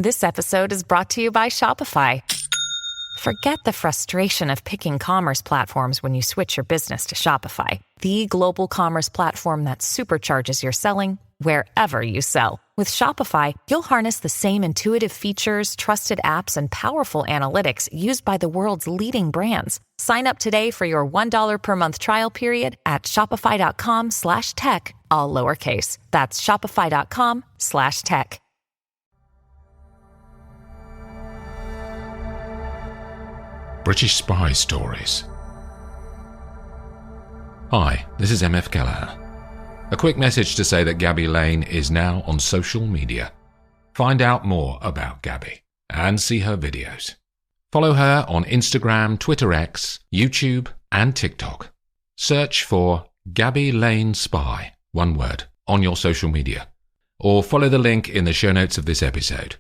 This episode is brought to you by Shopify. Forget the frustration of picking commerce platforms when you switch your business to Shopify, the global commerce platform that supercharges your selling wherever you sell. With Shopify, you'll harness the same intuitive features, trusted apps, and powerful analytics used by the world's leading brands. Sign up today for your $1 per month trial period at shopify.com/tech, all lowercase. That's shopify.com/tech. British Spy Stories. Hi, this is MF Gallagher. A quick message to say that Gabby Lane is now on social media. Find out more about Gabby and see her videos. Follow her on Instagram, Twitter X, YouTube and TikTok. Search for Gabby Lane Spy, one word, on your social media. Or follow the link in the show notes of this episode.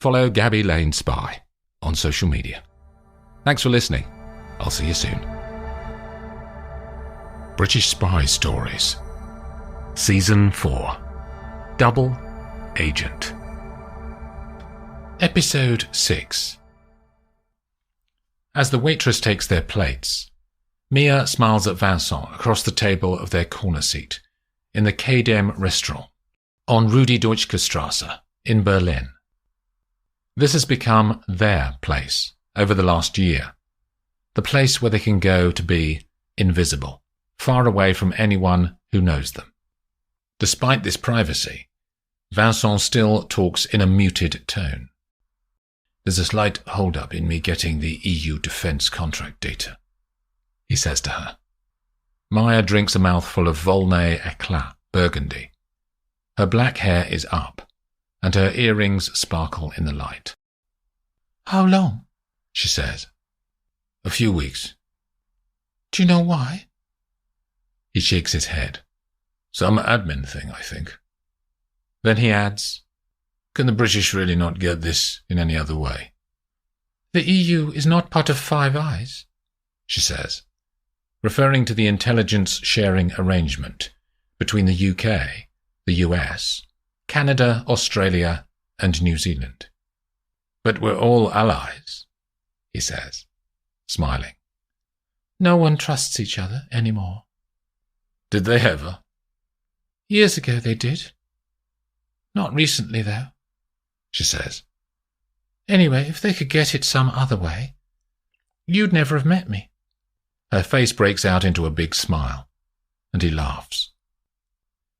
Follow Gabby Lane Spy on social media. Thanks for listening. I'll see you soon. British Spy Stories. Season 4. Double Agent. Episode 6. As the waitress takes their plates, Mia smiles at Vincent across the table of their corner seat in the K-Dem restaurant on Rue die Deutsche Straße in Berlin. This has become their place over the last year, the place where they can go to be invisible, far away from anyone who knows them. Despite this privacy, Vincent still talks in a muted tone. There's a slight hold-up in me getting the EU defence contract data, he says to her. Maya drinks a mouthful of Volnay Eclat Burgundy. Her black hair is up, and her earrings sparkle in the light. How long? She says. A few weeks. Do you know why? He shakes his head. Some admin thing, I think. Then he adds, can the British really not get this in any other way? The EU is not part of Five Eyes, she says, referring to the intelligence sharing arrangement between the UK, the US, Canada, Australia, and New Zealand. But we're all allies, he says, smiling. No one trusts each other anymore. Did they ever? Years ago they did. Not recently, though, she says. Anyway, if they could get it some other way, you'd never have met me. Her face breaks out into a big smile, and he laughs.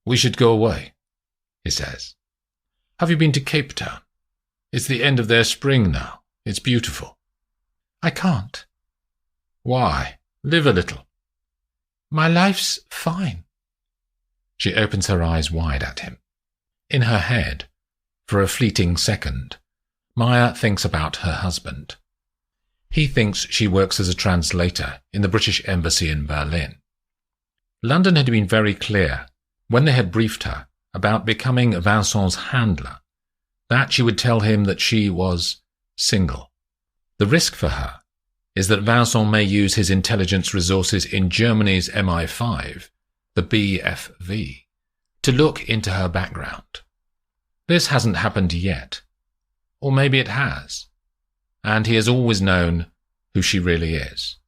We should go away, he says. Have you been to Cape Town? It's the end of their spring now. It's beautiful. I can't. Why? Live a little. My life's fine. She opens her eyes wide at him. In her head, for a fleeting second, Maya thinks about her husband. He thinks she works as a translator in the British Embassy in Berlin. London had been very clear, when they had briefed her about becoming Vincent's handler, that she would tell him that she was single. The risk for her is that Vincent may use his intelligence resources in Germany's MI5, the BFV, to look into her background. This hasn't happened yet. Or maybe it has. And he has always known who she really is.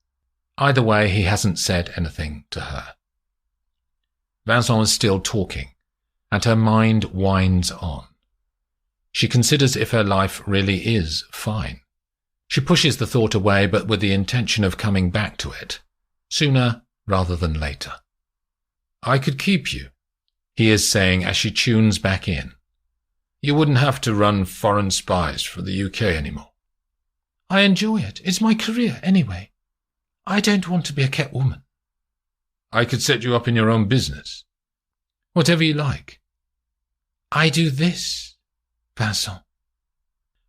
Either way, he hasn't said anything to her. Vincent is still talking, and her mind winds on. She considers if her life really is fine. She pushes the thought away, but with the intention of coming back to it, sooner rather than later. I could keep you, he is saying as she tunes back in. You wouldn't have to run foreign spies for the UK anymore. I enjoy it. It's my career anyway. I don't want to be a kept woman. I could set you up in your own business. Whatever you like. I do this, Vincent.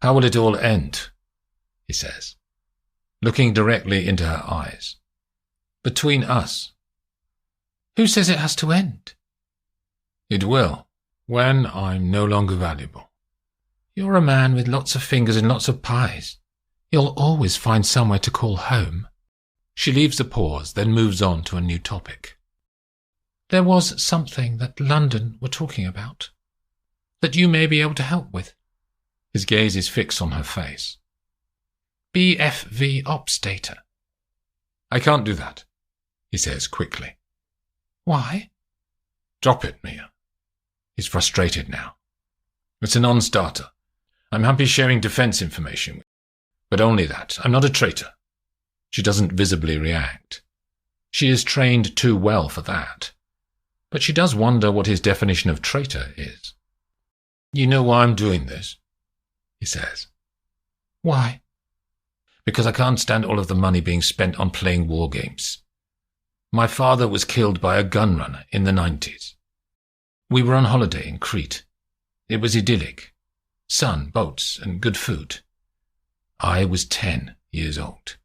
How will it all end? He says, looking directly into her eyes. Between us. Who says it has to end? It will, when I'm no longer valuable. You're a man with lots of fingers and lots of pies. You'll always find somewhere to call home. She leaves a pause, then moves on to a new topic. There was something that London were talking about, that you may be able to help with. His gaze is fixed on her face. BFV ops data. I can't do that, he says quickly. Why? Drop it, Mia. He's frustrated now. It's a non-starter. I'm happy sharing defense information, but only that. I'm not a traitor. She doesn't visibly react. She is trained too well for that. But she does wonder what his definition of traitor is. You know why I'm doing this? He says. Why? Because I can't stand all of the money being spent on playing war games. My father was killed by a gun runner in the 90s. We were on holiday in Crete. It was idyllic. Sun, boats, and good food. I was 10 years old.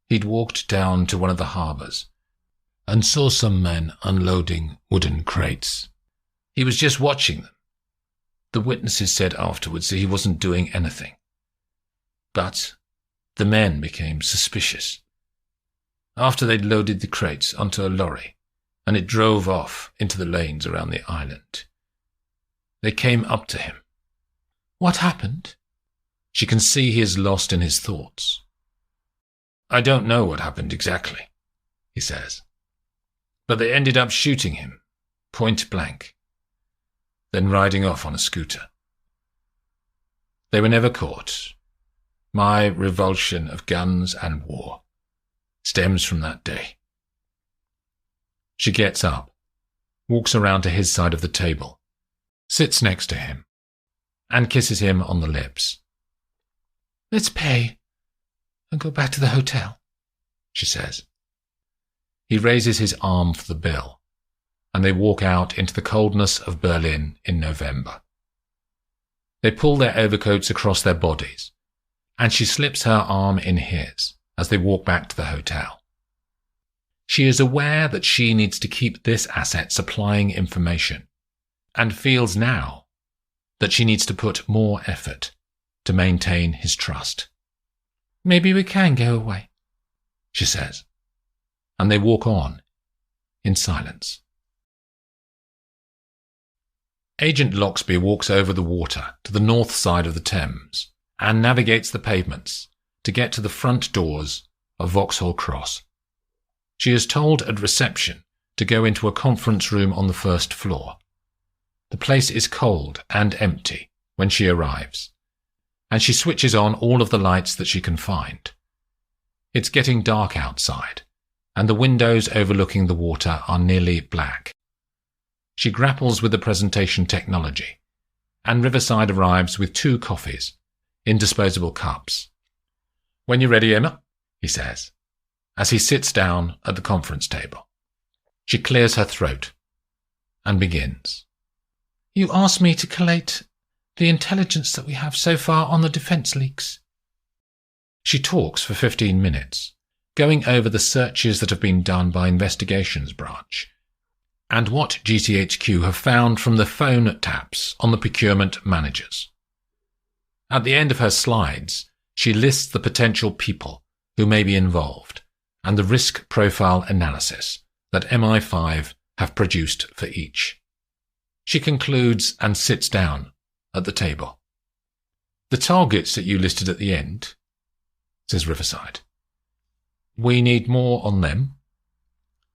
He'd walked down to one of the harbours and saw some men unloading wooden crates. He was just watching them. The witnesses said afterwards that he wasn't doing anything. But the men became suspicious. After they'd loaded the crates onto a lorry, and it drove off into the lanes around the island, they came up to him. What happened? She can see he is lost in his thoughts. I don't know what happened exactly, he says. But they ended up shooting him, point blank, then riding off on a scooter. They were never caught. My revulsion of guns and war stems from that day. She gets up, walks around to his side of the table, sits next to him, and kisses him on the lips. Let's pay and go back to the hotel, she says. He raises his arm for the bill, and they walk out into the coldness of Berlin in November. They pull their overcoats across their bodies, and she slips her arm in his as they walk back to the hotel. She is aware that she needs to keep this asset supplying information, and feels now that she needs to put more effort to maintain his trust. Maybe we can go away, she says, and they walk on in silence. Agent Loxby walks over the water to the north side of the Thames and navigates the pavements to get to the front doors of Vauxhall Cross. She is told at reception to go into a conference room on the first floor. The place is cold and empty when she arrives, and she switches on all of the lights that she can find. It's getting dark outside, and the windows overlooking the water are nearly black. She grapples with the presentation technology, and Riverside arrives with 2 coffees in disposable cups. When you're ready, Emma, he says, as he sits down at the conference table. She clears her throat and begins. You asked me to collate the intelligence that we have so far on the defence leaks. She talks for 15 minutes, going over the searches that have been done by Investigations Branch, and what GCHQ have found from the phone taps on the procurement managers. At the end of her slides, she lists the potential people who may be involved and the risk profile analysis that MI5 have produced for each. She concludes and sits down at the table. The targets that you listed at the end, says Riverside. We need more on them.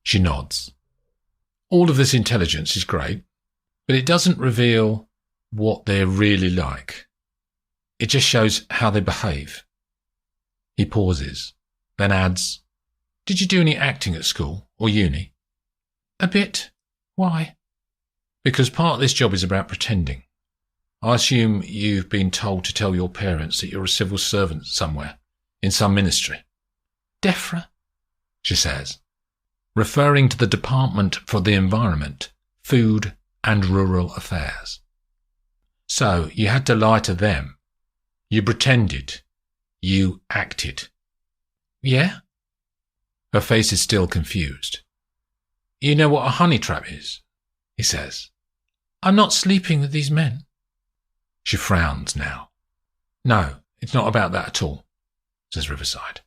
She nods. All of this intelligence is great, but it doesn't reveal what they're really like. It just shows how they behave. He pauses, then adds, Did you do any acting at school or uni? A bit. Why? Because part of this job is about pretending. I assume you've been told to tell your parents that you're a civil servant somewhere, in some ministry. DEFRA, she says, referring to the Department for the Environment, Food and Rural Affairs. So you had to lie to them. You pretended. You acted. Yeah? Her face is still confused. You know what a honey trap is? He says. I'm not sleeping with these men. She frowns now. No, it's not about that at all, says Riverside.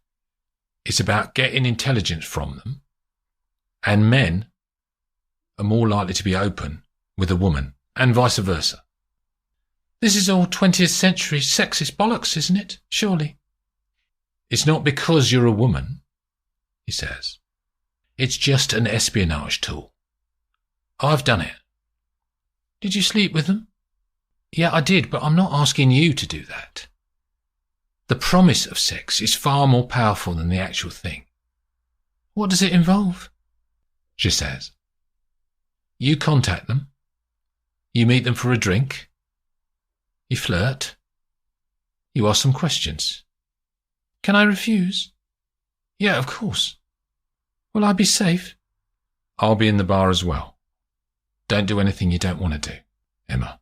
It's about getting intelligence from them. And men are more likely to be open with a woman, and vice versa. This is all 20th century sexist bollocks, isn't it? Surely. It's not because you're a woman, he says. It's just an espionage tool. I've done it. Did you sleep with them? Yeah, I did, but I'm not asking you to do that. The promise of sex is far more powerful than the actual thing. What does it involve? She says. You contact them. You meet them for a drink. You flirt. You ask some questions. Can I refuse? Yeah, of course. Will I be safe? I'll be in the bar as well. Don't do anything you don't want to do, Emma.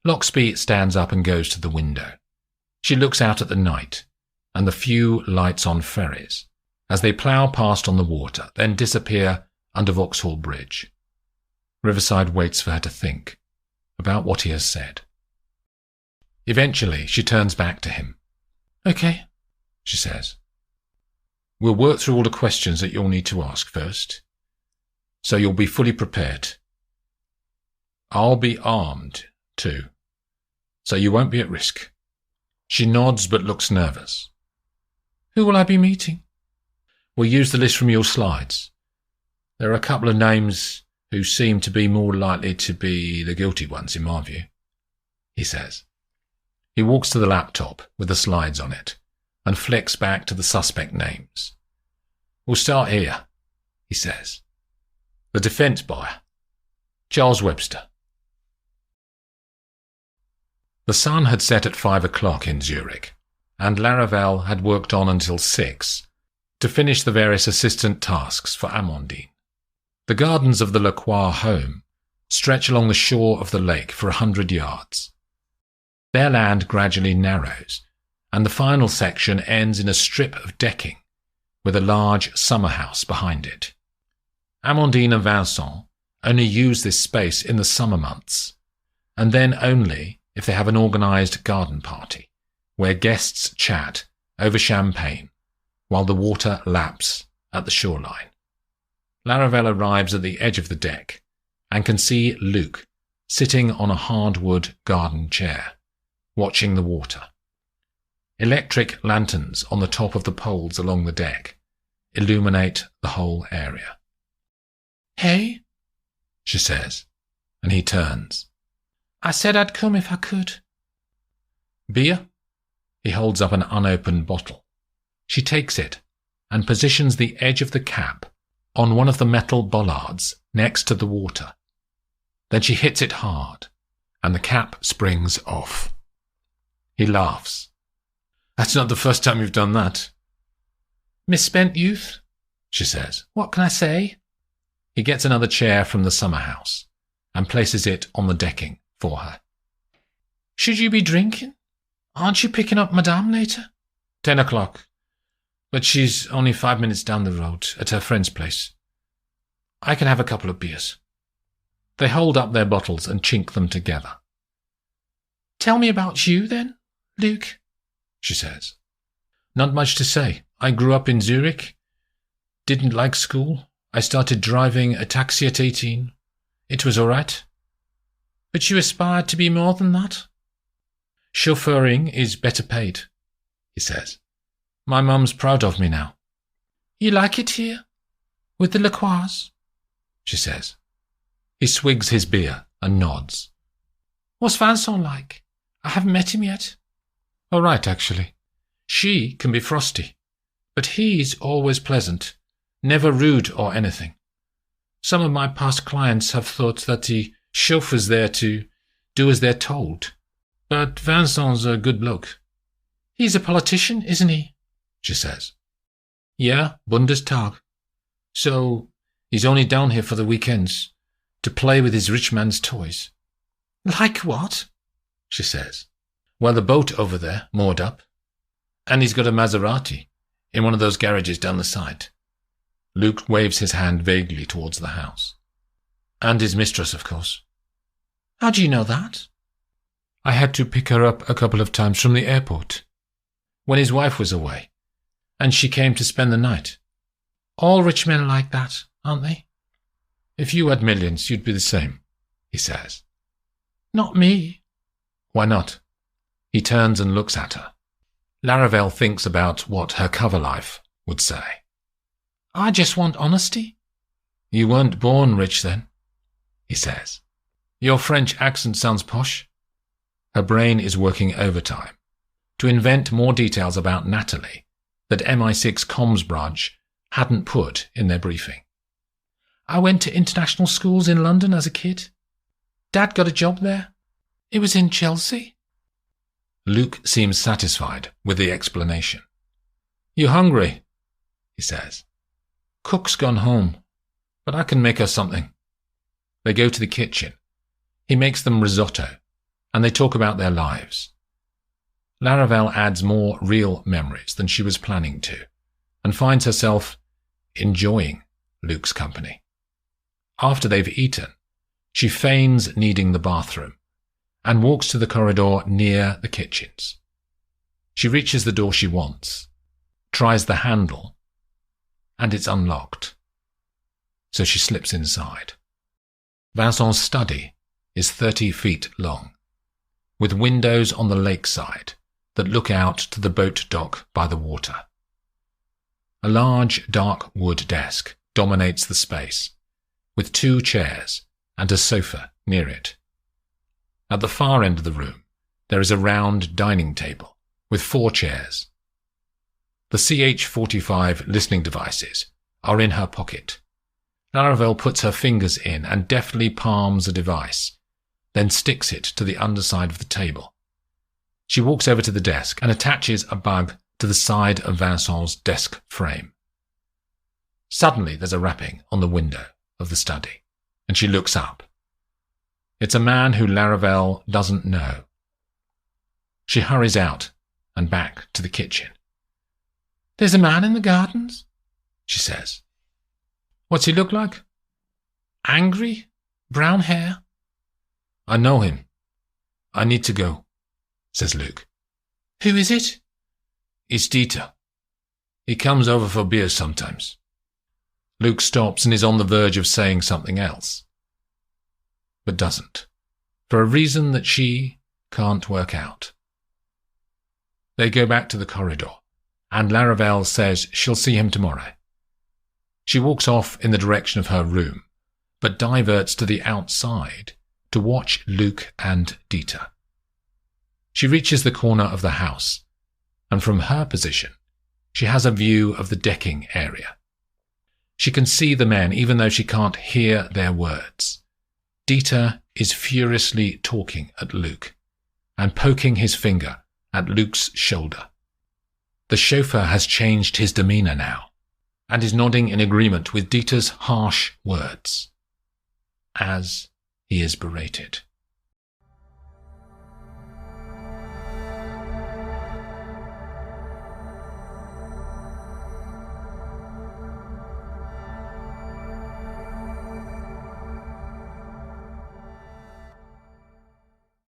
Loxby stands up and goes to the window. She looks out at the night and the few lights-on ferries as they plough past on the water, then disappear under Vauxhall Bridge. Riverside waits for her to think about what he has said. Eventually, she turns back to him. Okay, she says. We'll work through all the questions that you'll need to ask first, so you'll be fully prepared. I'll be armed, too, so you won't be at risk. She nods but looks nervous. Who will I be meeting? We'll use the list from your slides. There are a couple of names who seem to be more likely to be the guilty ones, in my view, he says. He walks to the laptop with the slides on it and flicks back to the suspect names. We'll start here, he says. The defence buyer, Charles Webster. The sun had set at 5 o'clock in Zurich, and Laravel had worked on until 6 to finish the various assistant tasks for Amandine. The gardens of the Lacroix home stretch along the shore of the lake for 100 yards. Their land gradually narrows, and the final section ends in a strip of decking with a large summer house behind it. Amandine and Vincent only use this space in the summer months, and then only if they have an organised garden party, where guests chat over champagne while the water laps at the shoreline. Laravel arrives at the edge of the deck and can see Luke sitting on a hardwood garden chair, watching the water. Electric lanterns on the top of the poles along the deck illuminate the whole area. Hey, she says, and he turns. I said I'd come if I could. Beer? He holds up an unopened bottle. She takes it and positions the edge of the cap on one of the metal bollards next to the water. Then she hits it hard, and the cap springs off. He laughs. That's not the first time you've done that. Misspent youth, she says. What can I say? He gets another chair from the summer house and places it on the decking for her. Should you be drinking? Aren't you picking up Madame later? 10 o'clock. But she's only 5 minutes down the road at her friend's place. I can have a couple of beers. They hold up their bottles and chink them together. Tell me about you, then, Luke, she says. Not much to say. I grew up in Zurich. Didn't like school. I started driving a taxi at 18. It was all right. But you aspired to be more than that? Chauffeuring is better paid, he says. My mum's proud of me now. You like it here? With the Lacroix? She says. He swigs his beer and nods. What's Vincent like? I haven't met him yet. All right, actually. She can be frosty, but he's always pleasant, never rude or anything. Some of my past clients have thought that the chauffeur's there to do as they're told, but Vincent's a good bloke. He's a politician, isn't he? She says. Yeah, Bundestag. So he's only down here for the weekends, to play with his rich man's toys. Like what? She says. Well, the boat over there, moored up. And he's got a Maserati in one of those garages down the side. Luke waves his hand vaguely towards the house. And his mistress, of course. How do you know that? I had to pick her up a couple of times from the airport, when his wife was away, and she came to spend the night. All rich men are like that, aren't they? If you had millions, you'd be the same, he says. Not me. Why not? He turns and looks at her. Laravel thinks about what her cover life would say. I just want honesty. You weren't born rich then, he says. Your French accent sounds posh. Her brain is working overtime to invent more details about Natalie that MI6 comms branch hadn't put in their briefing. I went to international schools in London as a kid. Dad got a job there. It was in Chelsea. Luke seems satisfied with the explanation. You hungry? He says. Cook's gone home, but I can make her something. They go to the kitchen. He makes them risotto, and they talk about their lives. Laravel adds more real memories than she was planning to, and finds herself enjoying Luke's company. After they've eaten, she feigns needing the bathroom and walks to the corridor near the kitchens. She reaches the door she wants, tries the handle, and it's unlocked. So she slips inside. Vincent's study is 30 feet long, with windows on the lakeside that look out to the boat dock by the water. A large dark wood desk dominates the space, with 2 chairs and a sofa near it. At the far end of the room, there is a round dining table with 4 chairs. The CH-45 listening devices are in her pocket. Laravel puts her fingers in and deftly palms a device, then sticks it to the underside of the table. She walks over to the desk and attaches a bug to the side of Vincent's desk frame. Suddenly there's a rapping on the window of the study, and she looks up. It's a man who Laravel doesn't know. She hurries out and back to the kitchen. There's a man in the gardens, she says. What's he look like? Angry? Brown hair? I know him. I need to go, says Luke. Who is it? It's Dieter. He comes over for beers sometimes. Luke stops and is on the verge of saying something else, but doesn't, for a reason that she can't work out. They go back to the corridor, and Laravel says she'll see him tomorrow. She walks off in the direction of her room, but diverts to the outside to watch Luke and Dieter. She reaches the corner of the house, and from her position, she has a view of the decking area. She can see the men even though she can't hear their words. Dieter is furiously talking at Luke and poking his finger at Luke's shoulder. The chauffeur has changed his demeanor now and is nodding in agreement with Dieter's harsh words as he is berated.